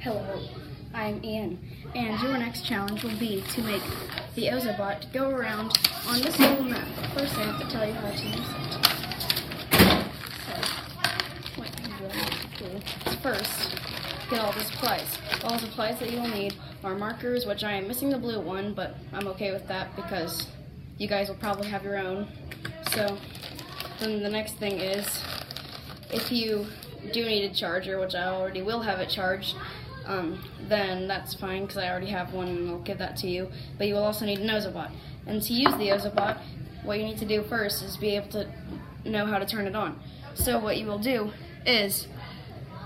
Hello, I'm Ian, and your next challenge will be to make the OZO bot go around on this little map. First, I have to tell you how to use it. So, what you will need to do is first get all the supplies. All the supplies that you will need are markers, which I am missing the blue one, but I'm okay with that because you guys will probably have your own. So, then the next thing is, if you do need a charger, which I already will have it charged, then that's fine because I already have one and I'll give that to you. But you will also need an OZO bot. And to use the OZO bot, what you need to do first is be able to know how to turn it on. So what you will do is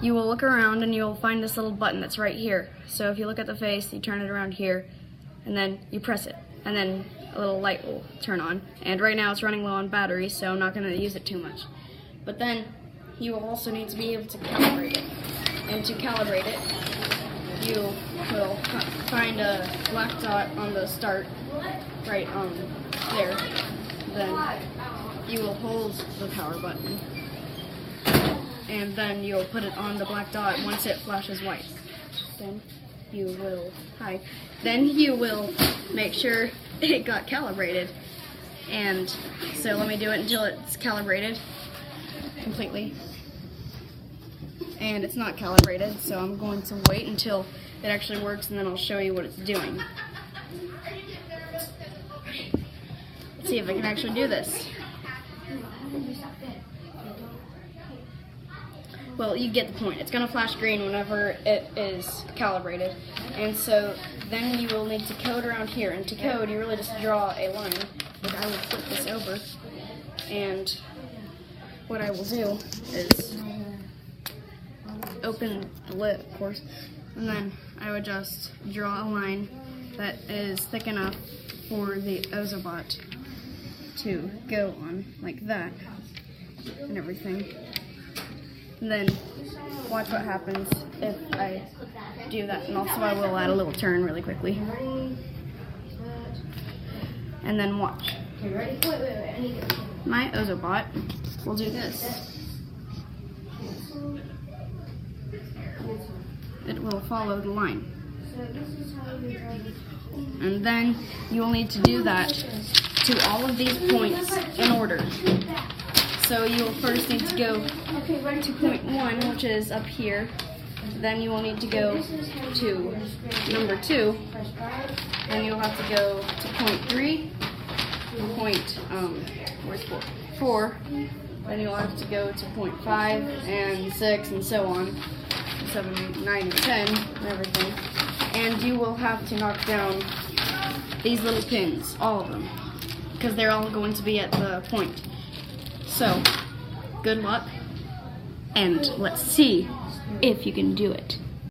you will look around and you will find this little button that's right here. So if you look at the face, you turn it around here and then you press it. And then a little light will turn on. And right now it's running low on battery, so I'm not going to use it too much. But then you will also need to be able to calibrate it. And to calibrate it, you will find a black dot on the start, right there. Then you will hold the power button, and then you'll put it on the black dot once it flashes white. Then you will make sure it got calibrated. And so let me do it until it's calibrated completely. And it's not calibrated, so I'm going to wait until it actually works and then I'll show you what it's doing. Let's see if I can actually do this. Well, you get the point. It's going to flash green whenever it is calibrated. And so then you will need to code around here. And to code, you really just draw a line. Like I will flip this over. And what I will do is open the lid, of course, and then I would just draw a line that is thick enough for the OZO bot to go on, like that, and everything. And then watch what happens if I do that. And also I will add a little turn really quickly. And then watch. My OZO bot will do this. It will follow the line. And then you will need to do that to all of these points in order. So you will first need to go to point 1, which is up here. Then you will need to go to number 2. Then you'll have to go to point 3, point, where's 4? 4. Then you'll have to go to point 5 and 6 and so on. 7, 8, 9, and 10, and everything. And you will have to knock down these little pins, all of them, because they're all going to be at the point. So, good luck, and let's see if you can do it.